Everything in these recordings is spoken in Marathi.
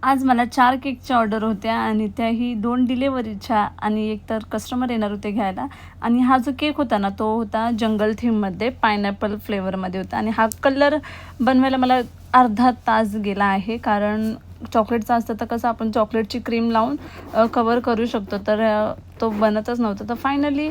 आज मला 4 केकच्या ऑर्डर होत्या आणि त्याही 2 डिलिव्हरीच्या आणि एक तर कस्टमर येणार होते घ्यायला. आणि हा जो केक होता ना, तो होता जंगल थीममध्ये पायनॅपल फ्लेवरमध्ये होता आणि हा कलर बनवायला मला अर्धा तास गेला आहे. कारण चॉकलेटचा असतं तर कसं आपण चॉकलेटची क्रीम लावून कवर करू शकतो, तर तो बनतच नव्हता. तर फायनली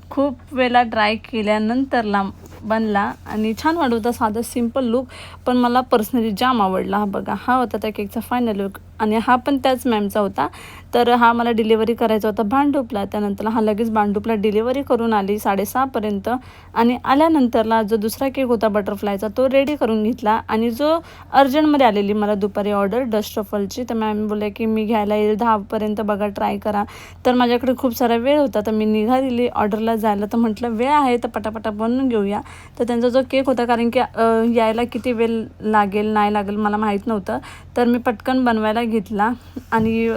खूप वेळा ट्राय केल्यानंतरला बनला आणि छान वाटत होता. साधा सिम्पल लुक, पण मला पर्सनली जाम आवडला. हा बघा, हा होता त्या केकचा फायनल लुक आणि हा पण त्याच मॅमचा होता. तर हा मला डिलिव्हरी करायचा होता भांडूपला. त्यानंतर हा लगेच भांडूपला डिलिव्हरी करून आली 6:30 पर्यंत. आणि आल्यानंतरला जो दुसरा केक होता बटरफ्लायचा, तो रेडी करून घेतला. आणि जो अर्जंटमध्ये आलेली मला दुपारी ऑर्डर डस्ट रफलची, तर मॅम बोलले की मी घ्यायला येईल 10 पर्यंत, बघा ट्राय करा. तर माझ्याकडे खूप सारा वेळ होता, तर मी निघालेली ऑर्डरला जायला. तर म्हटलं वेळ आहे तर पटापटा बनवून घेऊया. तर त्यांचा जो केक होता, कारण की यायला किती वेळ लागेल नाही लागेल मला माहीत नव्हतं, तर मी पटकन बनवायला घेतला. आणि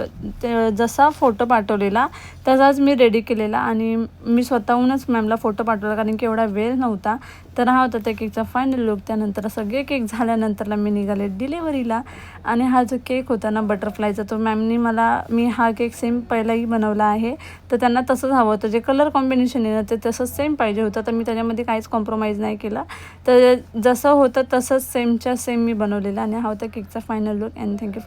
जसा फोटो पाठवलेला तसाच मी रेडी केलेला आणि मी स्वतःहूनच मॅमला फोटो पाठवला, कारण की एवढा वेळ नव्हता. तर हा होता त्या केकचा फायनल लुक. त्यानंतर सगळे केक झाल्यानंतरला मी निघाले डिलिव्हरीला. आणि हा जो केक होता ना बटरफ्लायचा, तो मॅमनी मी हा केक सेम पहिलाही बनवला आहे, तर त्यांना तसंच हवं होतं. जे कलर कॉम्बिनेशन आहे ना, ते तसंच सेम पाहिजे होतं. तर मी त्याच्यामध्ये काहीच कॉम्प्रोमाइज नाही केला. तर जसं होतं तसंच सेमच्या सेम मी बनवलेलं. आणि हा होता केकचा final look. And thank you for